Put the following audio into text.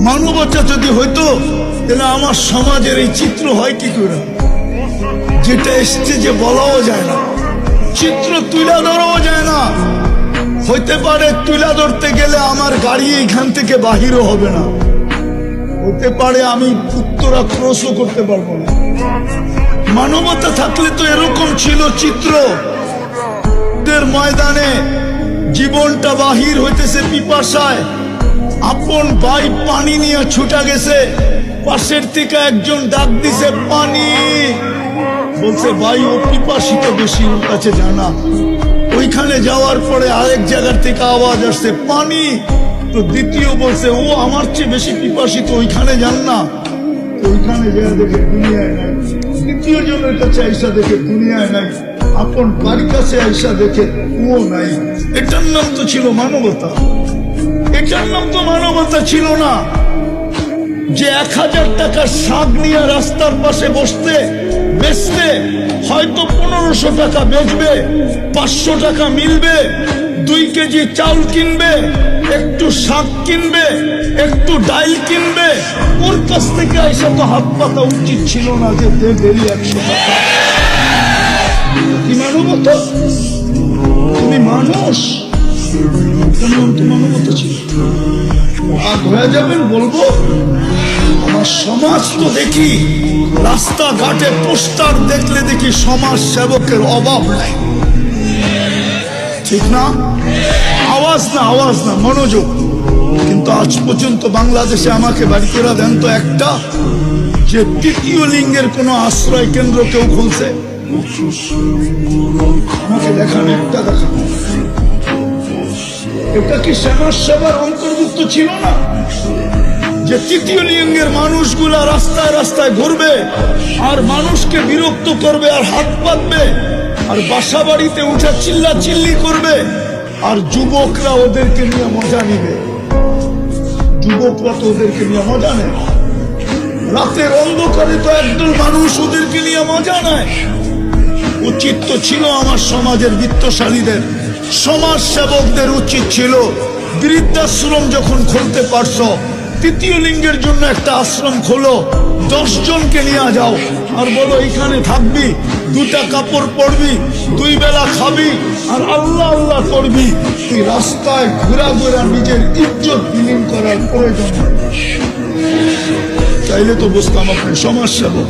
মানবতা যদি হইতো তাহলে আমার সমাজের এই চিত্র হয় কি করে, যেটা স্টেজে বলাও যায় না, চিত্র তুলে ধরাও যায় না। হইতে পারে তুলে ধরতে গেলে আমার গাড়ি এইখান থেকে বাহিরও হবে না, হতে পারে আমি উত্তরা ক্রসও করতে পারবো না। মানবতা থাকলে তো এরকম ছিল চিত্র, ময়দানে জীবনটা বাহির হইতেছে পিপাসায়, আপন ভাই পানি নিয়ে ছুটা গেছে, পাশের থেকে একজন ডাক দিছে পানি, বলছে ভাই ও পিপাসিত বেশি, ওর কাছে জানা। ওইখানে যাওয়ার পরে আরেক জায়গার থেকে আওয়াজ আসছে পানি, তো দ্বিতীয় বলছে ও আমার চেয়ে বেশি পিপাসিত, ওইখানে যান না। ওইখানে যা দেখে দুনিয়ায় নাই, তৃতীয় জনের কাছে আইসা দেখে দুনিয়ায় নাই, আপন বাড়ির কাছে আইসা দেখে ও নাই। এটার নাম তো ছিল মানবতা, এটার নাম তো মানবতা ছিল না। যে 1000 টাকার শাক নিয়ে রাস্তার পাশে বসতে বেচতে হয়তো 1500 টাকা বেচবে, 500 টাকা মিলবে, 2 কেজি চাউল কিনবে, একটু শাক কিনবে, একটু ডাইল কিনবে, ওর কাছ থেকে আইসা তো হাত পাতা উচিত ছিল না যে দেরি 100 টাকা। কি মানবতা? তুমি মানুষ, মানবতা ছিল। আর হয়ে যাবেন বলবো আমার সমাজ তো দেখি রাস্তাঘাটে পোস্টার দেখলে দেখি সমাজ সেবকের অভাব নাই, ঠিক না? আওয়াজ না, আওয়াজ না, মনোযোগ। কিন্তু আজ পর্যন্ত বাংলাদেশে আমাকে বাড়ি করে দেন তো একটা, যে তৃতীয় লিঙ্গের কোন আশ্রয় কেন্দ্র কেউ খুলছে? আমাকে দেখান, একটা দেখান। এটা কি সমাজ সেবার অন্তর্ভুক্ত ছিল না? যে তৃতীয় লিঙ্গের মানুষগুলা রাস্তায় রাস্তায় ঘুরবে আর মানুষকে বিরক্ত করবে আর হাত পাতবে আর বাসা বাড়িতে উঠে চিল্লা চিল্লি করবে, আর যুবকরা ওদেরকে নিয়ে মজা নিবে। যুবকরা তো ওদেরকে নিয়ে মজা নেয়, রাতের অন্ধকারে তো একদল মানুষ ওদেরকে নিয়ে মজা নেয়। উচিত তো ছিল আমার সমাজের বিত্তশালীদের, সমাজ সেবকদের উচিত ছিল বৃদ্ধাশ্রম যখন খুলতে পারছো, তৃতীয় লিঙ্গের জন্য একটা আশ্রম খোলো, 10 জনকে নিয়ে যাও আর বলো এখানে থাকবি, 2টা কাপড় পরবি, 2 বেলা খাবি আর আল্লাহ আল্লাহ করবি। তুই রাস্তায় ঘোরা ঘোরা নিজের ইজ্জত বিলীন করার প্রয়োজন। চাইলে তো বুঝতাম আপনি সমাজ সেবক।